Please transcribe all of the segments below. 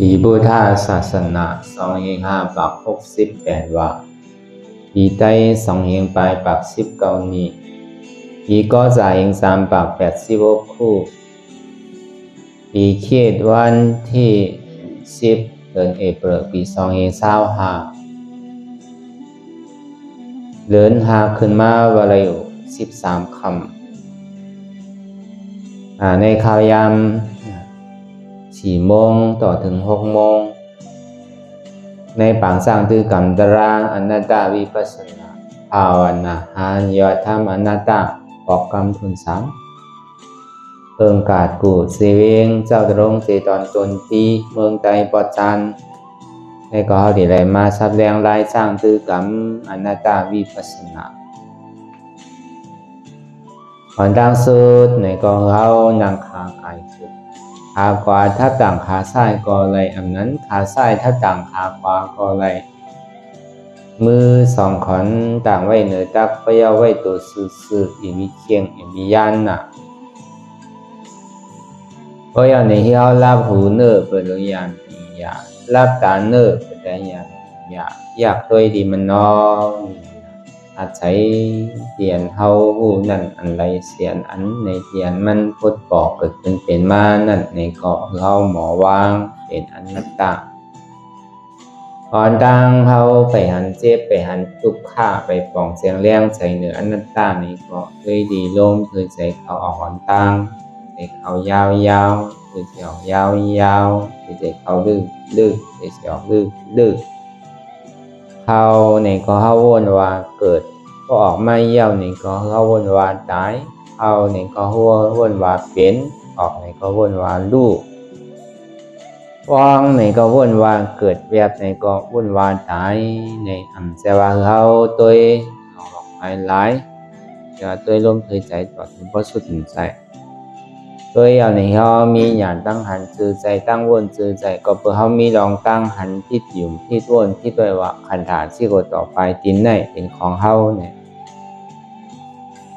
ปีพุทธศาสนา2568ว่าปีใต้2589นี้ปีก็จะเอง386คู่ปีเขตวันที่10เดือนเอพฤลปี2025เดินหาขึ้นมาวันละอยู่13คำในข่าวยาม4 โมงต่อถึง6 โมงในปางสร้างตือกรรมตารางอนัตตาวิปัสสนาภาวนาหานยอดธรรมอนัตตาออกกรรมทุนสังเอิงกาดกูเสเวงเจ้าตรงเจตอนจนปีเมืองไตปอจันในก็เขาที่ไรมาสับแรงลายสร้างตือกรรมอนัตตาวิปัสสนาตอนดังสุดในก็เขานั่งคางกายสุดขาขวาทับต่างขาซ้ายก็เลยอันนั้นขาซ้ายทับต่างขาขวาก็เลยมือ2 ขอนต่างไว้เหนือตักเปี้ยวไว้ตัวซื่อๆอีมีเคียงอีมียันน่ะเพราะอย่างในที่เขารับหูเนื้อเปิดเรื่องยานปียารับตาเนื้อเปิดได้ยานอยากตัวดีมันนอนอาศัยเตียนเฮาหูนั่นอันไรเสียนอันในเตียนมันพุทธบอกเกิดขึ้นเป็นมานั่นในเกาะเฮาหมอวางเป็นอนัตตาก่อนดังเฮาไปหันเจ็บไปหันทุกข์าไปปองเสียงแรงใส่เหนืออนัตตาในเกาะเคยดีลมเคยใจเขาออกหอนตังใจเขายาวเคยใจออกยาวเคยใจเขาลึกเคยใจออกลึกเขาในก็เขาวนว่าเกิดก็ออกมาเยี่ยวในก็เขาวนว่าตายเขาในก็วนว่าเป็นออกในก็วนว่าลูกว่างในก็วนว่าเกิดแบบในก็วนว่าตายในอันเสว่าเขาตัวออกไปหลายจะตัวลมเคยใจต่อถึงพระสุดถึงใจตัวอย่างในเขามีหยาดตั้งหันจือใจตั้งวนจือใจก็เพื่อเขามีลองตั้งหันทิศหยุ่มทิศวนทิศด้วยว่าขันฐานที่กดต่อไปตินในเป็นของเขาเนี่ย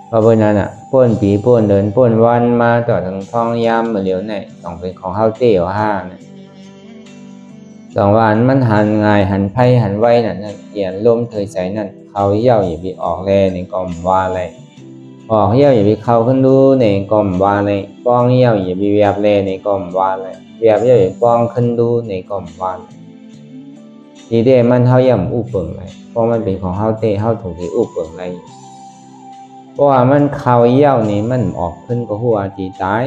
เพราะนั้นอ่ะพ่นปีพ่นเดินพ่นวันมาต่อถึงท้องยามมาเหลียวในต้องเป็นของเขาเตี้ยวห้าเนี่ยสองวันมันหันง่ายหันไพ่หันไว้นั่นเขียนลมเคยใจนั่นเขาเย่าอย่าไปออกแลในกล่อมว่าอะไรออกเหี้ยวอย่าไปเข้าขึ้นดูในกล่อมว่าเลยป้องเหี้ยวอย่าไปเวียบเลยในกล่อมว่าเลยเวียบเหี้ยวอย่าป้องขึ้นดูในกล่อมว่าเลยทีเดียมันเท่าย่ำอุปเปิงเลยเพราะมันเป็นของเท่าเตะเท่าถูกที่อุปเปิงเลยเพราะว่ามันเข้าเหี้ยวนี่มันออกขึ้นก็หัวดีตาย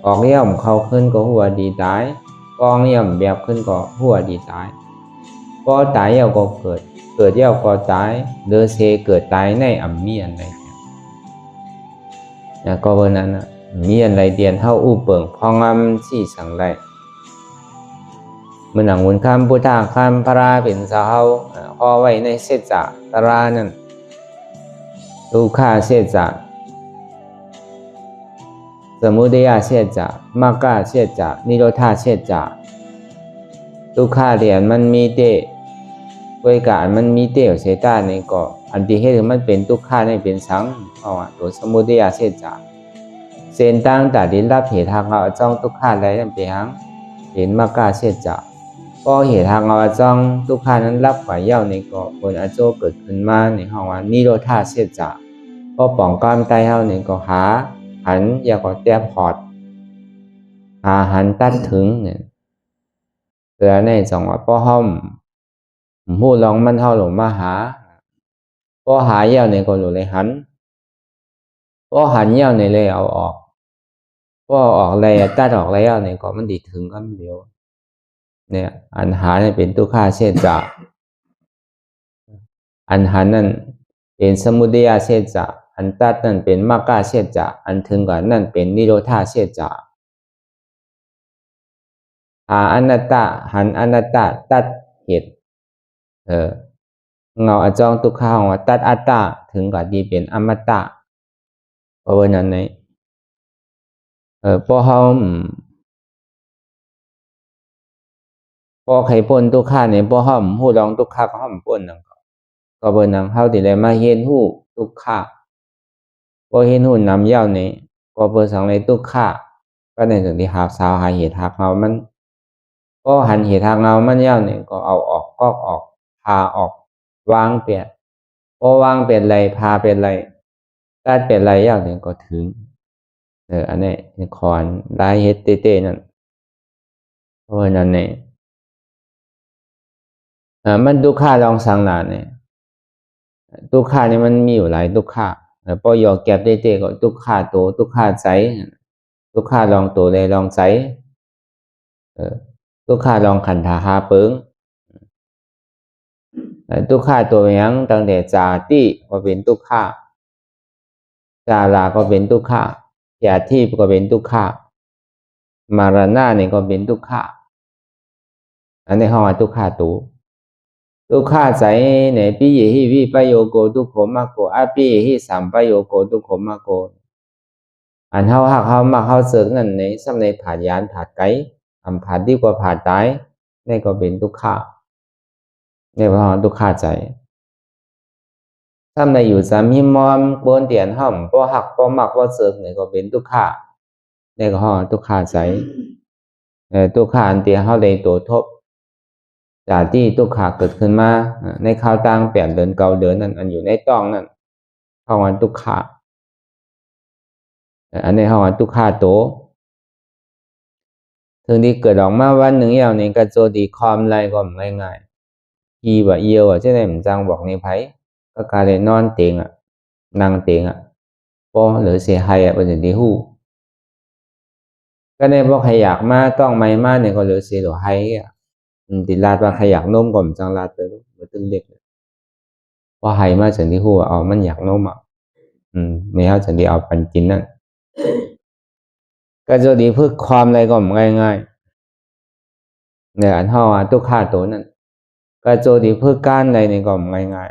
ออกเหี้ยวเข้าขึ้นก็หัวดีตายป้องเหี้ยวเวียบขึ้นก็หัวดีตายก็ตายเหี้ยวก็เกิดเหี้ยวก็ตายเดือเซเกิดตายในอัมเมียนเลยก็วันนั้นมีอะไรเดียนเท่าอุเปิงพองอำที่สังไรเมื่อหนังวุนคำพุทธาคำพระเป็นสาวพอไว้ในเสจตรานั้นทุกขาเสจสมุทัยเสจมรรคเสจนิโรธาเสจทุกขาเดียนมันมีเตด้วยการมันมีเตเสตาในก็อันที่เหตุมันเป็นทุกขาในเป็นสังตัวสมุทัยเสจเส้นตั้งแต่ดินรับเหตุทางเอาจ้องทุกขาได้นั่นเป็นเห็นมากาเสจก็เหตุทางเอาจ้องทุกขานั้นรับไหวเย้าในก็บนอาโจเกิดขึ้นมาในห้องว่านิโรธาเสจก็ป่องก้ามใต้เฮาในก็หาหันอย่าก็แต้พอดหาหันตัดถึงเนี่ยเพื่อในจังหวะป้อห้อมผู้ลองมันเฮาหลงมาหาป้อหาเย้าในก็หลุดเลยหันป้อหันเย้าในเลยเอาออกก็ออกอะไรตัดออกแล้วเนี่ยก็มันดีถึงกันเดียวเนี่ยอันหาเนี่ยเป็นทุกขาเสจอันหันนั่นเป็นสมุทัยเสจอันตัดนั่นเป็นมรรคเสจอันถึงกันนั่นเป็นนิโรธาเสจหาอนัตตาหันอนัตตาตัดเหตุเงาอจองทุกขาของว่าตัดอัตตาถึงกับดีเป็นอมตะเพราะว่านั้นเนี่ยพอเขาพอใครพ้นทุกข้าเนี่ยพอห้อมหู้ลองทุกข้าก็ห้อมพ้นนั่นก็เบอร์นังเขาติเลยมาเห็นหู้ทุกข้าพอเห็นหู้นำเย้าเนี่ยก็เบอร์สองในทุกข้าก็ในถึงที่หาสาวหาเหตุหาเขามัน ก็หันเหตุทางเงามันยาวเนี่ยก็เอาออกก็ออกพาออกวางเปลี่ยนพอวางเป็นไรพาเป็นไรการเป็นไรยาวเนี่ยก็ถึงอันนี้คอนได้เฮ็ดเต้ๆนั่นเพราะนั้นเนี่ยมันทุกข้าลองสังหลานเนี่ยทุกข้านี่มันมีอยู่หลายทุกข้าพอยอแก็บเต้ๆก็ทุกข้าโตทุกข้าใจทุกข้าลองโตเลยลองใจทุกข้าลองขันธาหาเปิงทุกข้าตัวยังตั้งแต่จาติก็เป็นทุกข้าจาราก็เป็นทุกข้าญาติก็เป็นทุกข้ามารณะเนี่ยก็เป็นทุกข้าอันนี้ห้องทุกข้าตัวทุกข้าใจในปิเยหิวิปโยโกทุกขมากโกอปิเยหิสัมปโยโกทุกขมากโกอันเฮาหักเฮามักเฮาเสริงนั่นในสำในผาดยานผาดไกผาดดีกว่าผาดตายนี่ก็เป็นทุกข้าในพระทุกข้าใจถ้าในอยู่สามหิมอมบนเตียนห้อมพอหักพอมักพอเสริงนี่ก็เป็นทุกข้าในก็ห้องทุกข้าใจทุกข้าอันเตียเฮาได้ตัวทบจากที่ทุกขาเกิดขึ้นมาในข้าวตัง8 เดือน9 เดือนนั่นอันอยู่ในต้องนั่นเข้าวันทุกขาอันในเข้าวันทุกขาโตถึงที่เกิดออกมาวันหนึ่งอย่างนี้ก็โจดีความไรก็ไม่ง่ายอีว่าเอียวอ่ะเช่นไหนผมจังบอกในไผ่ก็การเลยนอนเตียงนั่งเตียงพอหรือเสียหายเป็นสิ่งที่หู้ก็ในบอกใครอยากมาต้องไม่มาเนี่ยก็เหลือเสียหรือให้ติดลาดว่าใครอยากนมก็มจังลาดไปรู้มาตึงเด็กพอให้มาสิ่งที่หู้เอามันอยากนมไม่เอาสิ่งที่เอาปันกินนั่นก็จะดีเพื่อความอะไรก็ง่ายๆเนี่ยอันห่อทุกข้าตัวนั่นก็จะดีเพื่อการอะไรเนี่ยก็ง่าย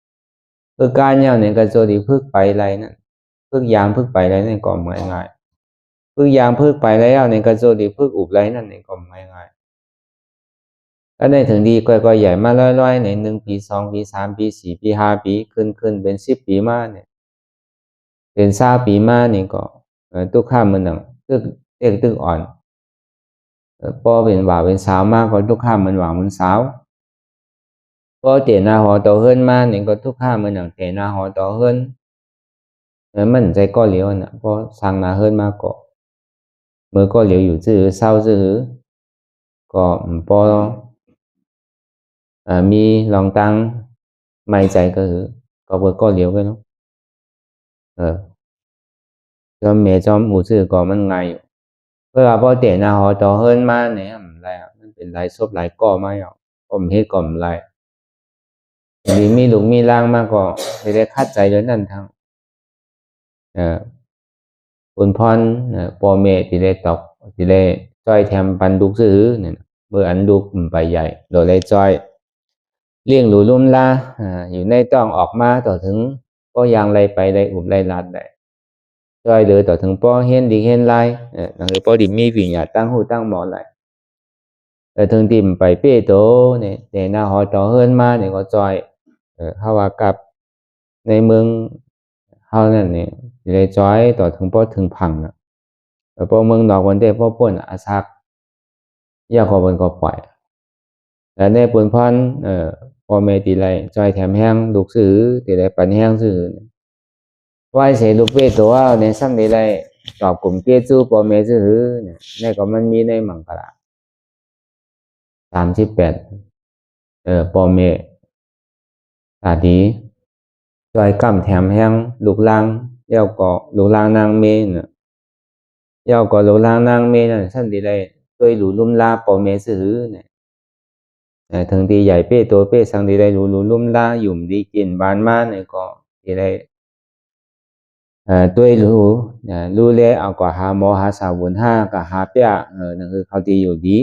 ๆเพื่อการเนี่ยเนี่ยก็จะดีเพื่อไปอะไรนั่นเพื่อยางเพื่อไปอะไรเนี่ยก็ง่ายๆเพื่อยางเพื่อไปแล้วเนี่ยก็จะดีเพื่ออุบอะไรนั่นเนี่ยก็ง่ายๆก็ได้ถึงดีก็ใหญ่มาร้อยๆใน1 ปี2 ปี3 ปี4 ปี5 ปีขึ้นเป็น10 ปีมาเนี่ยเป็น20 ปีมานี่ก็ทุกข้ามันหนังตึกอ่อนพอเป็นบ่าวเป็นสาวมากก็ทุกข้ามันหวังมันสาวพอเตะหน้าหอต่อเฮิรนมาเนี่ยก็ทุกข้ามันหนังเตะหน้าหอต่อเฮิรนมันใจก็เหลียวนะพอสั่งหน้าเฮิรนมาก็เมื่อก็เหลียวอยู่ซื่อเศร้าซื่อก็พอมีลองตั้งไม่ใจก็คือก็เมื่อก็เหลียวกันเนาะจอมเมจอมหูซื่อก็มันไงเพื่อพอเตะหน้าหอต่อเฮิรนมาเนี่ยอะไรมันเป็นไรซบไรก่อมาอ่ะผมเฮ็ดก่อมไรมีหลุมมีล่างมากก็ไม่ได้คัดใจเลยนั่นทั้งคุณพรปอเมที่ได้ตอกที่ได้จ้อยแถมปันดุกซื้อเนี่ยเมื่ออันดุกไปใหญ่โดยเลยจ้อยเลี้ยงหลูลุ่มลาอยู่ในต้องออกมาต่อถึงก็ยังไรไปได้อุบไรลัดได้จ้อยเลยต่อถึงป้อเห็นดีเห็นไรนั่นคือป้อดิมีวิญญาตั้งหูตั้งหมอไรแต่ถึงติ่มไปเป้โตเนี่ยแต่หน้าหอต่อเฮิรนมาเนี่ยก็จ้อยเขาว่ากับในเมืองเขานั่นเนี่ยเลยจ้อยต่อถึงป้อถึงพังนะพอเมืองดอกวันเดพอป่นอาซักยาขอบนก็ปล่อยแต่ในปุ่นพรพอเมตีไรจอยแถมแห้งลูกซื้อตีไรปันแห้งซื้อว่าเสียลูกเวทตัวในซ้ำตีไรตอบกลุ่มเกี้ยจูพอเมซื้อเนี่ยในก็มันมีในมังกร38พอเมตาดีจอยกำแถมแห้งลูกลางเย้าก็ลูกลางนางเมเนี่ยเย้าก็ลูกลางนางเมนั่นซ้ำตีไรด้วยหลูลุ่มลาพอเมซื้อเนี่ยถึงตีใหญ่เป้ตัวเป้สังตีได้รู้ลุ่มล่าหยุ่มดีกินบานมาเนี่ยก็ตีได้ตัวรู้เลยเอาก็หาหมอหาสาวบุญห้าก็หาเปียนั่นคือเขาตีอยู่ดี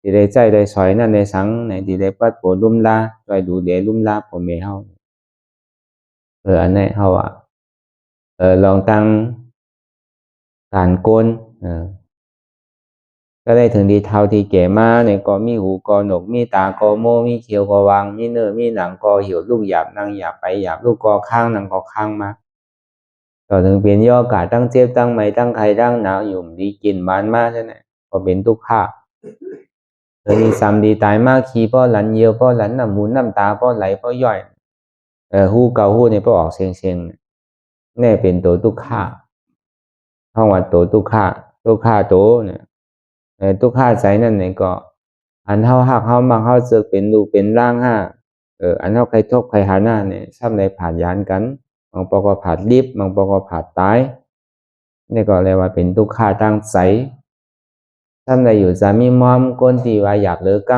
ตีได้ใจได้สอยนั่นในสังในตีได้ปัดโผลุ่มล่าไปดูเดี๋ยวลุ่มล่าผมไม่เฮาอันนี้เฮาลองตั้งการโกนก็ได้ถึงดีเท่าที่แก่มาเนี่ยก็มีหูกอหนกมีตากอโมมีเขียวกอวางมีเนื้อมีหนังกอเหี่ยวลูกหยาบนางหยาบไปหยาบลูกกอข้างนางกอข้างมาต่อถึงเป็นย่อกาตั้งเจ็บตั้งไม่ตั้งใครตั้งหนาวอยู่ดีกินบานมาใช่ไหมก็เป็นทุกข์ข้า ดีซ้ำดีตายมากขี้ป้อหลันเยียวป้อหลันน้ำหูน้ำตาป้อไหลป้อย่อยหูเก่าหูเนี่ยป้อออกเสียงแน่เป็นตัวทุกข้าห้องว่าตัวทุกข้าตัวเนี่ยทุกข้าใจนั่นเนี่ยก็อันเฮาหักเฮามักเฮาเสือกเป็นลูกเป็นร่างห้าอันเฮาใครทบใครหาหน้าเนี่ยซ้ำในผ่านยานกันบางปอก็ผ่านลิบบางปอก็ผ่านตายนี่ก็เรียกว่าเป็นทุกข้าตั้งใจซ้ำในอยู่จะมีมอมก้นตีว่าหยาบเลือก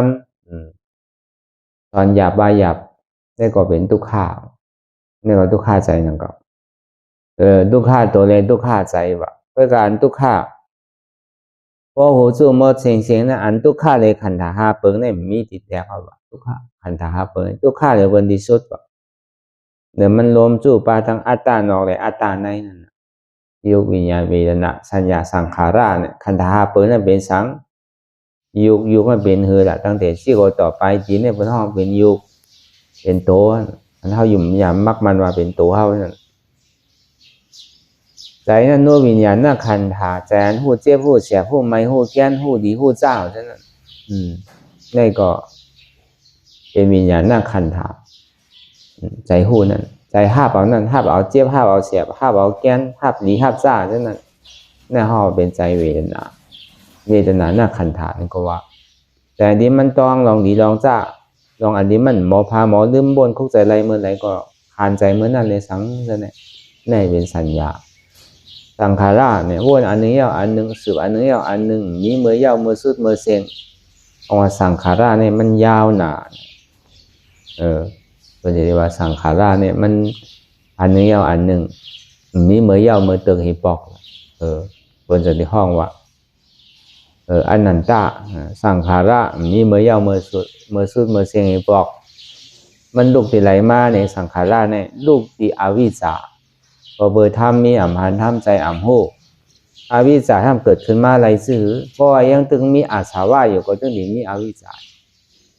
ำตอนหยาบว่าหยาบนี่ก็เป็นทุกข้านี่ก็ทุกข้าใจนั่นก็ทุกข้าตัวเลยทุกข้าใจว่าเพื่อการทุกข้าพอหูจู่มดเสียงนะอันทุกข้าเลยขันธาหาเปิงเนี่ยมีติดแตกเอาว่าทุกข้าขันธาหาเปิงทุกข้าเลยวันที่สุดว่าเดี๋ยวมันรวมจู่ปาทั้งอัตตานอกเลยอัตตาในนั่นยุควิญญาณเวทนาสัญญาสังขาราเนี่ยขันธาหาเปิงนั่นเป็นสังยุคมันเป็นเหือละตั้งแต่ที่โกต่อไปจีนเนี่ยเป็นห้องเป็นยุคเป็นโตอันเท่าอยู่อย่างมักมันว่าเป็นโตเท่านั้นใจนั่นนู้วิญญาณน่ะขันธาใจอันหูเจ็บหูเสียหูไม่หูแก้นหูดีหูเจ้าฉะนั้นนี่ก็เป็นวิญญาณน่ะขันธาใจหูนั่นใจห้าเปล่านั่นห้าเอาเจ็บห้าเอาเสียห้าเอาแก้นห้าดีห้าเจ้าฉะนั้นนี่ห้าเป็นใจเวทนาน่ะขันธานี่ก็ว่าแต่อันนี้มันต้องลองดีลองจ้าลองอันนี้มันหมอพาหมอลืมบนคุกใจไรเมื่อไรก็คานใจเมื่อนั้นเลยสังจะเนี่ยนี่เป็นสัญญาสังขาราเนี่ยวนอันนึงยาวอันนึงสืบอันนึงยาวอันนึงมีเมื่อยาวเมื่อสุดเมื่อเสียงเอาว่าสังขาราเนี่ยมันยาวหนาเป็นเรียกว่าสังขาราเนี่ยมันอันนึงยาวอันนึงมีเมื่อยาวเมื่อเติงหิปอกเป็นจะที่ห้องว่าอันนันตาสังขาระมีเมื่อยาวเมื่อสุดเมื่อเสียงหิปอกมันลูกที่ไหลมาในสังขาราเนี่ยลูกที่อวิชชาพอเบอร์ทำมีอ่ำหันทำใจอ่ำหูอวิชชาทำเกิดขึ้นมาไรซื่อเพราะว่ายังตึงมีอาสาวะอยู่ก็ตึงมีอวิชชา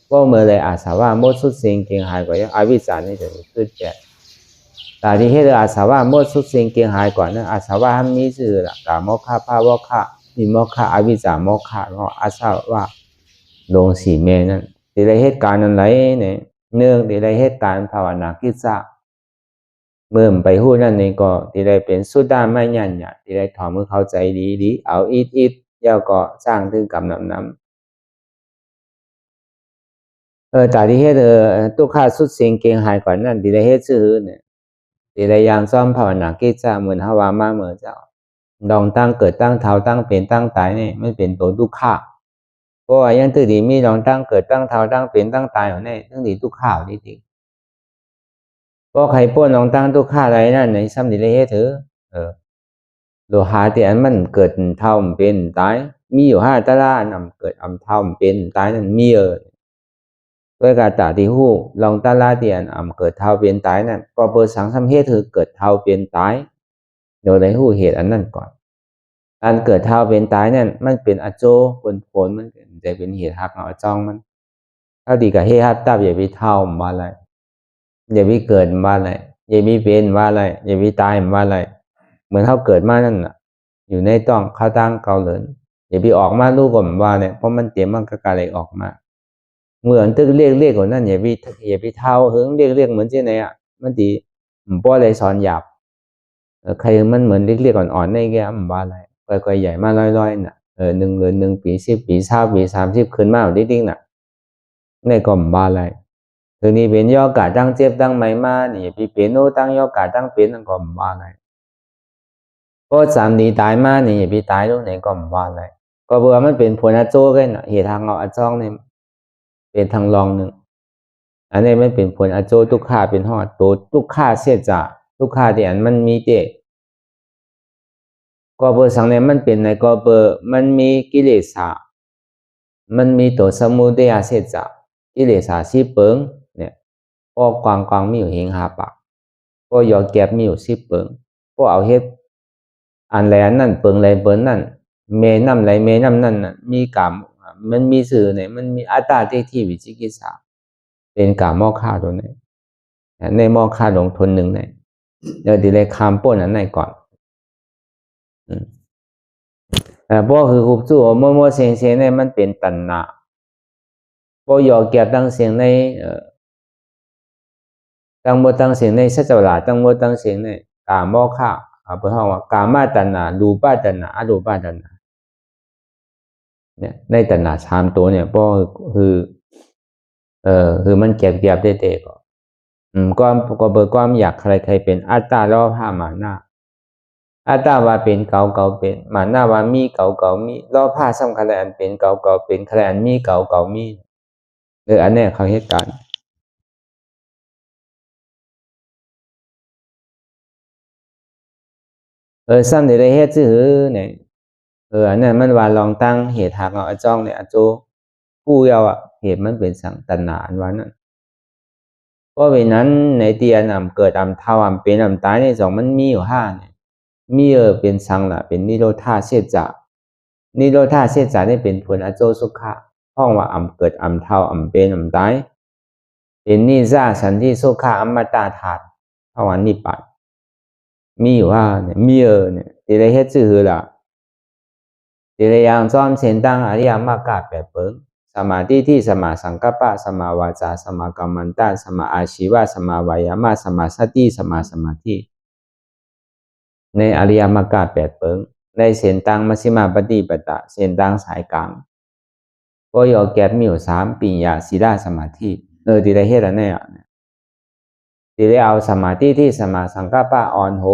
เพราะเมื่อไรอาสาวะหมดสุดสิ่งเกียงหายก็ยังอวิชชานี่จะขึ้นแก่แต่ที่ให้อาสาวะหมดสุดสิ่งเกียงหายก่อนนั้นอาสาวะทำนี้ซื่อละกาโมฆะภาวะคะมีโมฆะอวิชชาโมฆะก็อาสาวะลงสีเมนั่นที่ไรเหตุการณ์นั้นไรเนี่ยเนื่องที่ไรเหตุการณ์ภาวนากิจจะเมื่อไปหู้นั่นเองก็ที่ได้เป็นสุดด้าไม่ยันเนี่ยที่ได้ถอมือเข้าใจดีเอาอิดเย้าก็สร้างถึงกำน้ำแต่ที่เฮ็ดตุกข้าสุดเสียงเกียงหายก่อนนั่นที่ได้เฮ็ดซื่อเนี่ยที่ได้ยังซ้อมภาวนากิจจะเหมือนฮาวามาเหมือนเจ้าดองตั้งเกิดตั้งเท้าตั้งเป็นตั้งตายเนี่ยไม่เป็นตัวทุกข้าเพราะว่ายังตื่นดีมีดองตั้งเกิดตั้งเท้าตั้งเป็นตั้งตายอยู่เนี่ยตั้งดีทุกข้าวจริงก็ใครป้นลองตั้งทุกข้าอะไรนั่นในซ้ำดีเลยเถอะโลหะที่อันมันเกิดเท่าเป็นตายมีอยู่5ตารานำเกิดเท่าเป็นตายนั่นมีด้วยการตาที่หูลองตาลาเตียนเกิดเท่าเป็นตายนั่นก็เปิดสังสมเหตุคือเกิดเท่าเป็นตายโดยในหูเหตุอันนั้นก่อนอันเกิดเท่าเป็นตายนั่นมันเป็นอโจผลมันจะเป็นเหตุหักเอาจ้องมันถ้าดีกับเฮฮัตตับอย่าไปเท่ามาอะไรอย่าไปเกิดมาอะไรอย่าไปเป็นมาอะไรอย่าไปตายมาอะไรเหมือนเขาเกิดมานั่นน่ะอยู่ในต้องเขาตั้งเกาเหลินอย่าไปออกมาลูกก่อนว่าเนี่ยเพราะมันเตรียมมันก็กระไรออกมาเหมือนตึกเรียกกว่านั้นอย่าไปเท่าเฮิงเรียกเหมือนเช่นไหนมันดีป้ออะไรสอนหยาบใครมันเหมือนเรียกอ่อนๆในแง่ว่าอะไรค่อยๆใหญ่มาลอยๆน่ะ1 เดือน1 ปี10 ปี20 ปี30ขึ้นมาดิ้งๆน่ะในก็ว่าอะไรทีนี้เป็นย่อกาตั้งเจ็บตั้งไม่มานี่พี่เป็นโอตั้งย่อกาตั้งเป็นนั่นก็ว่าอะไรเพราะ3 ดีตายมานี่พี่ตายตรงไหนก็ว่าอะไรก็เบื่อมันเป็นผลอาโจกันเหตุทางเอาอาจ้องเนี่ยเป็นทางรองหนึ่งอันนี้ไม่เป็นผลอาโจทุกข้าเป็นหอดตัวทุกข้าเสียจ่าทุกข้าที่อันมันมีเจก็เบื่อสังเนี่ยมันเป็นในก็เบื่อมันมีกิเลสามันมีตัวสมุทัยเสียจ่ากิเลสสีเปิงเนี่ยก็กวางมีอยู่เฮงหาปากก็ยอแก็บมีอยู่10 เปิงก็เอาเฮ็ดอันแลนั่นเปิงไรเปิงนั่นเมน้ำไรเมน้ำนั่นน่ะมีกรรมมันมีสื่อเนี่ยมันมีอัตตาที่วิจิกิจฉาเป็นกรรมมอค่าตัวไหนในมอค่าลงทุนหนึ่งเนี่ยเดี๋ยวดีเลยคำป้นอันไหนก่อนพวกคือคุบสู้โมเสียงเนี่ยมันเป็นตัณหา vô dò kẹp tăng xiềng này tăng mô tăng xiềng này sẽ trở lại tăng mô tăng xiềng này cả mô khá bởi hông cả ma tần là lù ba tần là á lù ba tần làในตนะสามตัวเนี่ยก็คือมันเก็บได้เตะก็เบอร์ความอยากใครเป็นอัตตาล้อผ้ามาหน้าอัตตาว่าเป็นเก่าเป็นมาหน้าว่ามีเก่ามีล้อผ้าซ้ำคะแนนเป็นเก่าเป็นคะแนนมีเก่ามีอันนี้เขาเหตุการณ์ซ้ำในได้เหตุชื่อเนี่ยอันนั้นมันว่าลองตั้งเหตุหากเอาจ้องเนี่ยโจผู้เยาเหตุมันเป็นสังตัณหาอันว่านั้นเพราะเป็นนั้นในเตียนเกิดเท่าเป็นตายในสองมันมีอยู่ห้าเนี่ยมีเป็นสังละเป็นนิโรธาเสจานิโรธาเสจานี่เป็นผลอโจสุขะห้องว่าเกิดเท่าเป็นตายเป็นนิจาสันติสุขะอมตะธาตุภาวันนิพพานมีอยู่ห้าเนี่ยมีเนี่ยที่ได้เหตุชื่อละที่ได้ยังซ้อมเส้นตั้งอริยมรรคแบบเปิงสมาธิที่สมาสังกัปปะสมาวาจาสมากัมมันตะสมาอาชีวะสมาวายามะสมาสติสมาสมาธิในอริยมรรคแปดเปิงในเส้นตั้งมัชฌิมาปฏิปทาเส้นตั้งสายกลางก็ยอแก็บมีอยู่3ปัญญาศีลสมาธิที่ได้เฮ็ดอันนี้ที่ได้เอาสมาธิที่สมาสังกัปปะอ่อนโห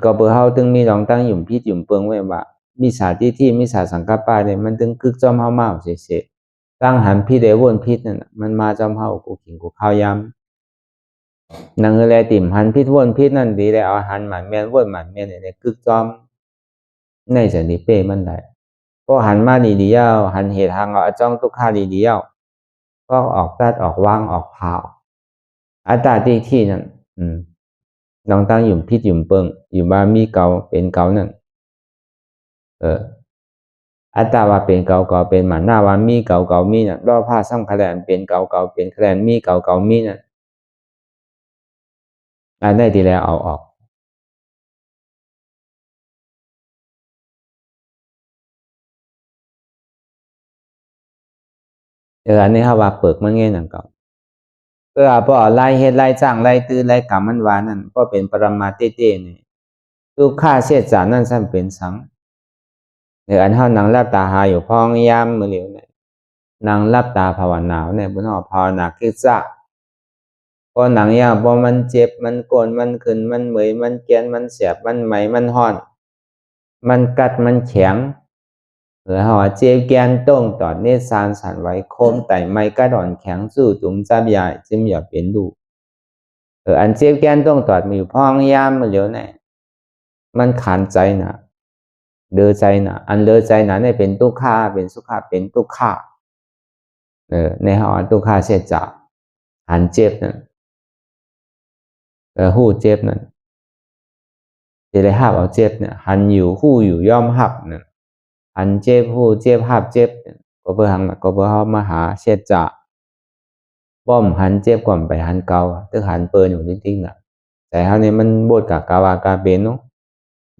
ก็เพื่อเฮาถึงมีลองตั้งหยุ่มพิษหยุ่มเปิงไว้ว่ามิจฉาทิฏฐิมิจฉาสังกัปปะเนี่ยมันถึงกึกจอมเฮามาเฉยๆตั้งหันพิษได้วนพิษนั่นมันมาจอมเฮากูกินกูข้าวยำนังแลติ่มหันพิษวนพิษนั่นดีได้เอาหันหมันแม่นวนหมันแม่นเนี่ยกึกจอมในจะนิเป้มันได้ก็หันมาดีๆเอาหันเหตุทางเอาจ้องทุกข้าดีๆเอาก็ออกตัดออกวางออกเผาอัตตาที่นั่นลองตั้งหยุ่มพิษหยุ่มเปิงอยู่บ้ามีเก่าเป็นเก่านั่นอัตตาว่าเป็นเก่าเป็นหมันหน้าว่ามีเก่ามีน่ะรอผ้าซ้ำคะแนนเป็นเก่าเป็นคะแนนมีเก่ามีน่ะอันได้ทีแล้วเอาออกอันนี้เขาว่าเปิกมันเงี้ยนั่นเก่าพอไล่เฮ็ดไล่จ้างไล่ตื้อไล่กรรมมันวานั่นก็เป็นปรมาเต้นี่ทุกข้าเสียจานั่นซ้ำเป็นสังอันเฮานั่งรับตาหาอยู่พ้องยามมื้อเหลียวเนี่ยนั่งรับตาภาวนาเนี่ยบ่เนาะภาวนาคือซะพอหนังยาวพอมันเจ็บมันโกนมันขึ้นมันเมื่อยมันแกนมันแสบมันไหมมันร้อนมันกัดมันแข็งเฮาเจ็บแกนต้องตอดเนสานสั่นไหวโคมไตไม้กระดอนแข็งสู้ตุ่มจับใหญ่จิ้มอย่าเป็นลูกอันเจ็บแกนต้องตอดมีอยู่พ้องยามมื้อเหลียวเนี่ยมันขันใจนะเดือใจนะอันเดือใจนะเนี่ยเป็นทุกขาเป็นสุขาเป็นทุกขาในหอทุกขาเสียจ่าหันเจ็บนั่นหู้เจ็บนั่นจะได้หับเอาเจ็บเนี่ยหันอยู่หู้อยู่ย่อมหับนั่นหันเจ็บหู้เจ็บหับเจ็บก็เพื่อหังก็เพื่อเขามาหาเสียจ่าป้อมหันเจ็บก่อนไปหันเกาตึกหันเปิลอยู่จริงๆน่ะแต่เขาเนี่ยมันบดกับกาวากาเป็นเนาะ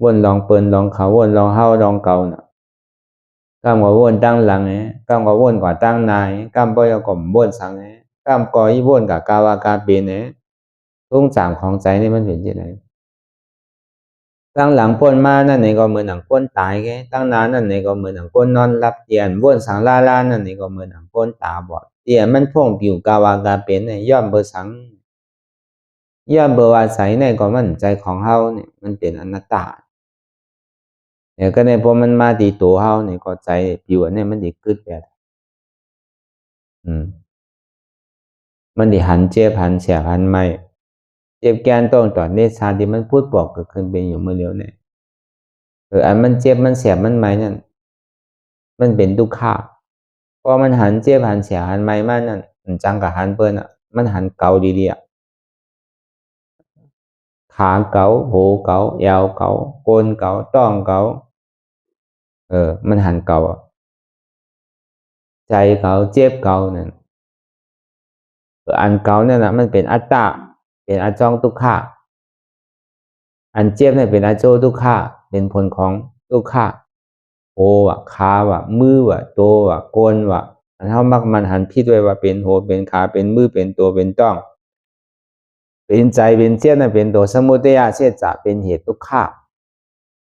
วนลองเปิลลองเขาวนลองเฮาลองเกาน่ะกำกว่าวนตั้งหลังเนี่ยกำกว่าวนกว่าตั้งนายกำปอยก่อมวนสังเนี่ยกำก่อยวนกับกาวากาเป็นเนี่ยทุ่งจามของใจนี่มันเป็นยังไงตั้งหลังพ้นมานั่นนี่ก็เหมือนหนังพ้นตายแกตั้งนานนั่นนี่ก็เหมือนหนังพ้นนอนรับเตียนวนสังลานั่นนี่ก็เหมือนหนังพ้นตาบอดเตียนมันพ่วงผิวกาวากาเป็นเนี่ยย่อมเบอร์สังย่อมเบอร์วาใสเนี่ยก็มันใจของเฮาเนี่ยมันเป็นอนัตตาเนี่ยก็ในพอมันมาตีตัวเฮาเนี่ยก็ใจผิวเนี่ยมันดีกึดแบบมันดีหันเจ็บหันแฉกหันไม่เจ็บแกนต้องต่อเนชาที่มันพูดบอกก็คือเป็นอยู่เมื่อเร็วเนี่ยอันมันเจ็บมันแฉบมันไม่นั่นมันเป็นทุกข์พอมันหันเจ็บหันแฉกหันไม่มันนั่นมันจังกับหันเปิ้นมันหันเกาดีๆขาเกาหูเกายาวเกาโกนเกาต้องเกามันหันเกาใจเกาเจ็บเกานั่นอันเกาเนี่ยนะมันเป็นอัตตาเป็นอจองทุกขะอันเจ็บเนี่ยเป็นอโจทุกขะเป็นผลของทุกขะโอวะขาว่ะมือว่ะโตว่ะโกนว่ะ อันเฮามักมันหันผิดไว้ว่าเป็นหัวเป็นขาเป็นมือเป็นตัวเป็นต้องเป็นใจเป็นเจียนนั่นเป็นตัวสมุทัยเสจะเป็นเหตุทุกขะ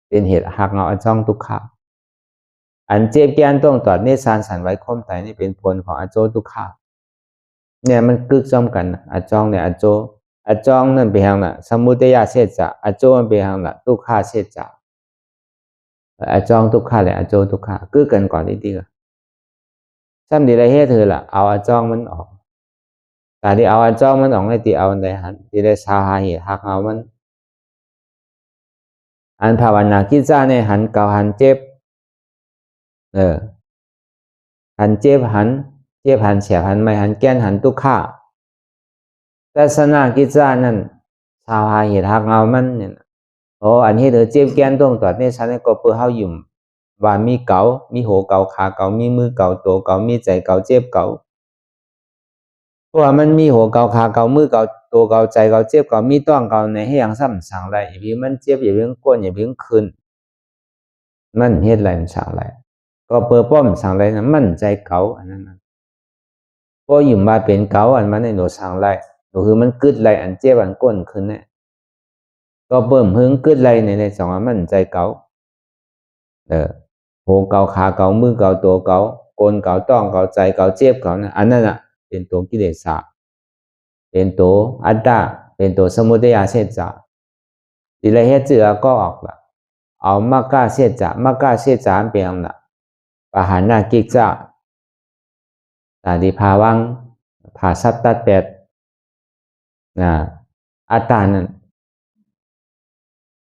เป็นเหตุหักเงาอจ้องทุกขะอันเจ็บแก่นต้องตอดเนสานสันไว้คมไตนี่เป็นผลของอโจทุกขะเนี่ยมันกึกซ้อมกันอจ้องเนี่ยอโจอจ้องนั่นเป็นทางน่ะสมุทัยเสจะอโจมันเป็นทางน่ะทุกขะเสจะอจ้องทุกขะและอโจทุกขะกึกกันก่อนดีๆซ้ำดีไรเฮ็ดเธอล่ะเอาอจ้องมันออกแต่ที่เอาอจ้องมันออกในที่เอาในหันที่ได้สาหาเหตุหักเอามันอันภาวนาคิดซ่าในหันเก่าหันเจ็บหันเจ็บหันเจ็บหันเฉียบหันไม่หันแก้นหันทุกข้าแต่สนาคิดซ่านั่นสาหาเหตุหักเอามันเนี่ยโอ้อันนี้เธอเจ็บแก้นตรงตัวนี้ฉันก็เพื่อเขายุ่มว่ามีเก่ามีหัวเก่าขาเก่ามีมือเก่าตัวเก่ามีใจเก่าเจ็บเก่าเพราะว่ามันมีหัวเก่าขาเก่ามือเก่าตัวเก่าใจเก่าเจ็บเก่ามีต้องเก่าในให้ยังซ้ำสั่งไรอย่าเพิ่งมันเจ็บอย่าเพิ่งก้นอย่าเพิ่งคืนมันเฮ็ดไรมันสั่งไรก็เปิดป้อมสั่งไรนะมั่นใจเก่าอันนั้นพออยู่มาเป็นเก่าอันมันในหนูสั่งไรหนูคือมันกึดไรอันเจ็บอันก้นคืนเนี่ยก็เบิ่มหึงกึดไรในสองอันมั่นใจเก่าหัวเก่าขาเก่ามือเก่าตัวเก่าก้นเก่าต้องเก่าใจเก่าเจ็บเก่านะอันนั้นอ่ะเป็นตัวกิเลสเป็นตัวอัตตาเป็นตัวสมุทัยเสจะดีเลยเฮ็ดจือก็ออกละเอามากาเสจะมากาเสจะเปลี่ยนละปหานากิจจะตาดีภาวังภาสัตตัดแปดอัตตานั้น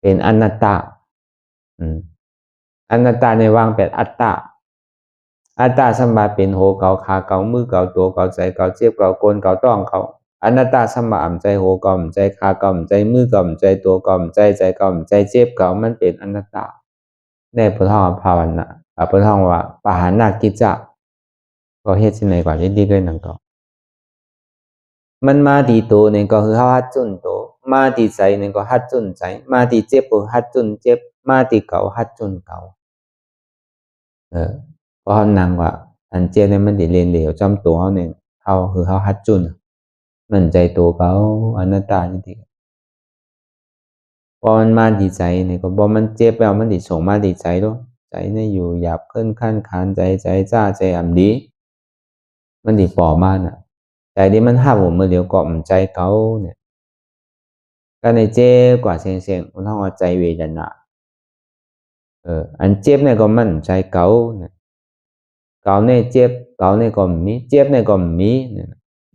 เป็นอนัตตาอนัตตาในวางแปดอัตตาอัตตาสัมมาเป็นโหเก่าขาเก่ามือเก่าตัวเก่าใจเก่าเจ็บเก่าโกนเก่าต้องเก่าอนัตตาสัมมาใจโหเก่าใจขาเก่าใจมือเก่าใจตัวเก่าใจเก่าใจเจ็บเก่ามันเป็นอนัตตาในพุทธภาวนาพุทธว่าปหานากิจจะก็เฮ็ดที่ไหนกว่าดีด้วยนั่นก็มันมาดีตัวนี่ก็คือเฮาฮัดจุนโตมาดีใจนี่ก็ฮัดจุนใจมาดีเจ็บก็ฮัดจุนเจ็บมาดีเก่าฮัดจุนเก่าเพราะนางว่าอันเจ็บเนี่ยมันดิเรียนเหลวจำตัวเฮาเนี่ยเฮาคือเฮาฮัดจุนมันใจตัวเก่าอนัตตาจริงๆพอมันมาดีใจนี่ก็บ่มันเจ็บแล้วมันดิส่งมาดีใจด้วยใจเนี่ยอยู่หยาบขึ้นขั้นขานใจจ้าใจอ่ำดีมันดิปอมาน่ะใจนี้มันห้าผมมือเดียวก็มันใจเก่าเนี่ยก็ในเจ็บกว่าเสียงมันต้องว่าใจเวทนาอันเจ็บเนี่ยก็มันใจเก่าเนี่ยเก่าเนี่ยเจ็บเก่าเนี่ยก็มีเจ็บเนี่ยก็มีเนี่ย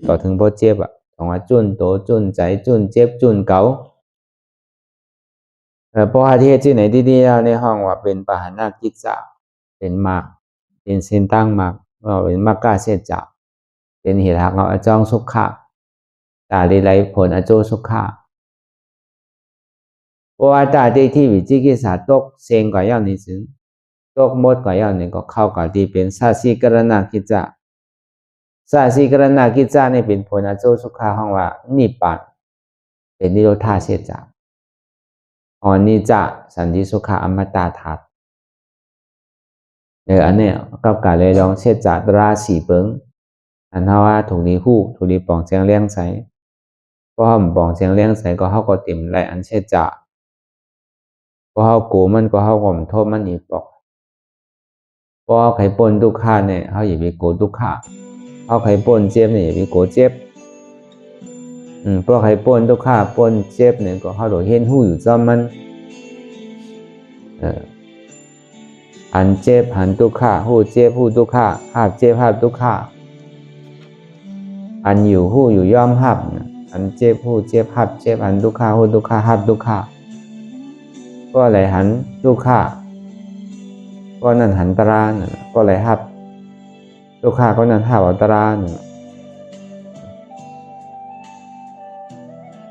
ก็ถึงพอเจ็บอ่ะต้องว่าจุนโตจุนใจจุนเจ็บจุนเก่าพอหาที่ที่ไหนดีๆแล้วในห้องว่าเป็นปหานากิจจะเป็นมากเป็นเส้นตั้งมากว่าเป็นมากกาเสจะเป็นเหตุหักเอาอจ้องสุขะตาดีไรผลอโจสุขะเพราะว่าตาดีที่วิจิกิจสาตกเซงกว่าย่านี้ถึงตกหมดกว่าย่านี้ก็เข้ากับที่เป็นสาสีกรณากิจจะสาสีกรณากิจจะนี่เป็นผลอโจสุขะห้องว่านิพพานเป็นนิโรธาเสจะอ๋อนิจะสันติสุขะอมตะธาตุอันนี้กับการเลยลองเสจะราศีเปิงอันเท่าว่าถูกดีคู่ถูกดีปองเจียงเลี้ยงใสเพราะเขาปองเจียงเลี้ยงใสก็เขาก็เต็มไรอันเสจะเพราะเขาโกมันก็เขาก็มโทษมันอีกปอกเพราะใครปนทุกข้าเนี่ยเขาอย่าไปโกทุกข้าเขาใครปนเจ็บเนี่ยอย่าไปโกเจ็บเพราะใครปนทุกข้าปนเจ็บเนี่ยก็เขาโดดเห็นหู้อยู่จอมมันหันเจ็บหันทุกข้าหู้เจ็บหู้ทุกข้าหาบเจ็บหาบทุกข้าอันอยู่หู้อยู่ย่อมหับอันเจ็บหู้เจ็บหับเจ็บอันทุกข้าหู้ทุกข้าหับทุกข้าก็ไหลหันทุกข้าก็นั่นหันตราก็ไหลหับทุกข้าก็นั่นหับอัตรา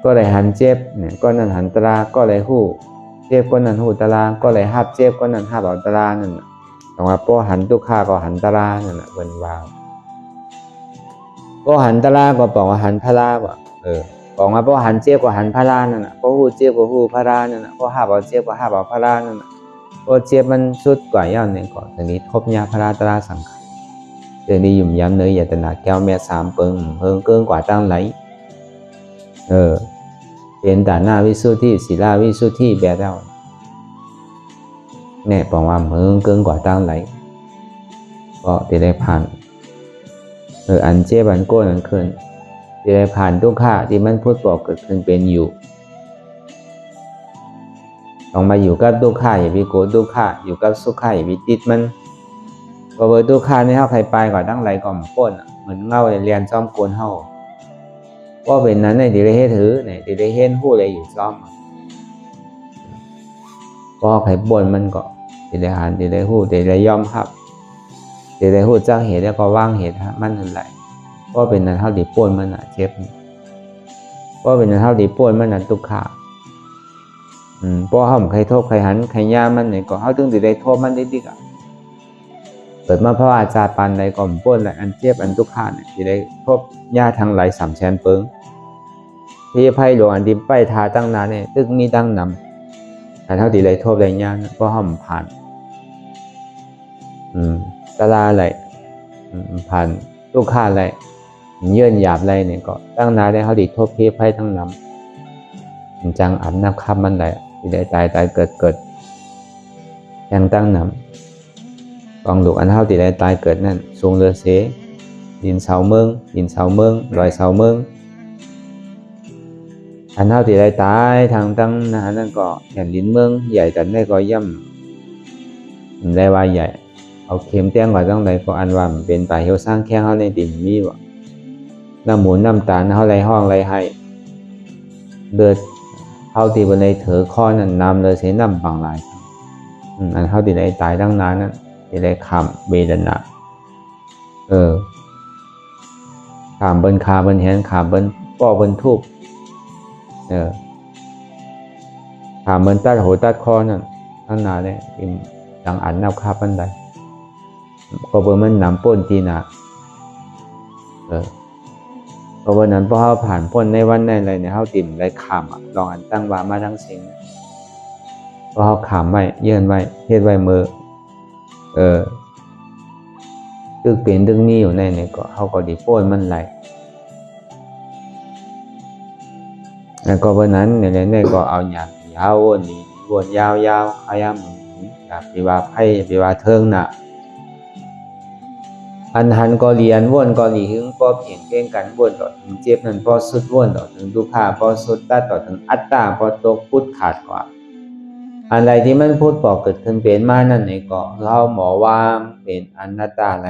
ก็ไหลหันเจ็บเนี่ยก็นั่นหันตราก็ไหลหู้เจ็บก็นั่นหู้ตราก็ไหลหับเจ็บก็นั่นหับอัตรานั่นแต่ว่าพอหันทุกข้าก็หันตรานั่นเป็นวาวก็หันตราก็บอกว่าหันพลาบ่บอกว่าพอหันเจ็บก็หันพลานั่นน่ะพอหู้เจ็บก็หู้พลานั่นน่ะพอหับเอาเจ็บก็หับเอาพลานั่นน่ะพอเจ็บมันสุดกว่าย่านนึงก่อนทีนี้ทบยาพลาตราสังขาร Từ đi dùng dám nơi giờ tình là kéo mẹ sám bừng hơn cơn quả tăng lấy. Đến tả na vi su thi xỉ la vi su thi bè đau. Nè bỏ âm hơn cơn quả tăng lấy. Có thìได้ผ่านอันเจ็บอันโกรธอันเขินที่ได้ผ่านทุกข์ที่มันพูดบอกเกิดขึ้นเป็นอยู่ต้องมาอยู่กับทุกข์อย่าไปโกรธทุกข์อยู่กับสุขอย่าไปติดมันพอเวอทุกข์นี่เฮาใครไปก่อนตั้งไหลก่อนป้นเหมือนเงาเรียนซ้อมโกนเฮาว่าเป็นนั้นในที่ได้เฮ็ดถือในที่ได้เห็นผู้ใดอยู่ซ้อมพอใครบ่นมันก็ที่ได้หันที่ได้ฮู้ที่ได้ยอมรับที่ได้ฮู้จักเหตุแล้วก็วางเหตุมันนั่นแหละว่าเป็นนั้นเฮาได้ป่นมันเจ็บว่าเป็นนั้นเฮาได้ป่นมันทุกข์เพราะเฮาใครโทษใครหันใครย่ามันนี่ก็เฮาถึงสิได้โทษมันได้ดิเปิดมาเพราะอาจารย์ปานใดก็ป่นและอันเจ็บอันทุกข์นี่สิได้โทษย่าทางหลาย3แสนเปิงที่ไผหลวงอันดิไปทาตั้งนานนี่ตึกมีตั้งนำแต่เฮาสิได้โทษได้ย่าเพราะเฮาผ่านตลาไหลผ่านทุกข์ไหลเยื่นหยาบไหลนี่ก็ตั้งนานได้เฮาสิโทษไผทั้งนำจังอันนับคำมันได้ที่ได้ตายเกิดยังตั้งนำกองลูกอันเฮาที่ได้ตายเกิดนั่นสูงเรือเสดินเสาเมืองรอยเสาเมืองอันเฮาที่ได้ตายทางตั้งนั่นก็แผ่นดินเมืองใหญ่แต่ได้ก็ย่ำได้ว่าใหญ่เอาเข็มแต้งก่อนตั้งใดก็อันว่าเป็นป่าเหี่ยวสร้างแข้งเฮาในดินมีบ่น้ำหมูน้ำตาลเฮาไหลห้องไหลให้เดือดเฮาที่บนในเถอข้อนั้นนำเลยเสียนำบางหลายอันเฮาที่ได้ตายตั้งนานนั้นที่ได้ขามเวดนะขามเบิ้นคาเบิ้นแหนขามเบิ้นป้อเบิ้นทูบขามเบิ้นตัดหัวตัดคอนั่นตั้งนานเลยอิ่มจังอันนับคาบันไดก็เบิ้นมันนำป้นทีน่ะเพราะวันนั้นพอเขาผ่านพ้นในวันในอะไรเนี่ยเขาติ่มได้ขามลองอันตั้งวามาทั้งสิ่งพอเขาขามไว้เยื่อนไว้เฮ็ดไว้มือตึกเปลี่ยนตึกนี้อยู่ในเนี่ยก็เขาก็ดีพ้นมันไหลแล้วก็วันนั้นเนี่ยก็เอาหยาบยาววนยาวขยำอยากปีว่าไพ่ปีว่าเทิงน่ะอันหันก็เรียนวนก็หลีหึงก็เปลี่ยนเก่งกันวนต่อถึงเจ็บนั่นพอสุดวนต่อถึงทุกข์พอสุดตัดต่อถึงอัตตาพอตกพุทธขาดกว่าอะไรที่มันพูดบอกเกิดขึ้นเป็นมานั่นนี่ก็เราหมอว่าเป็นอนัตตาไหล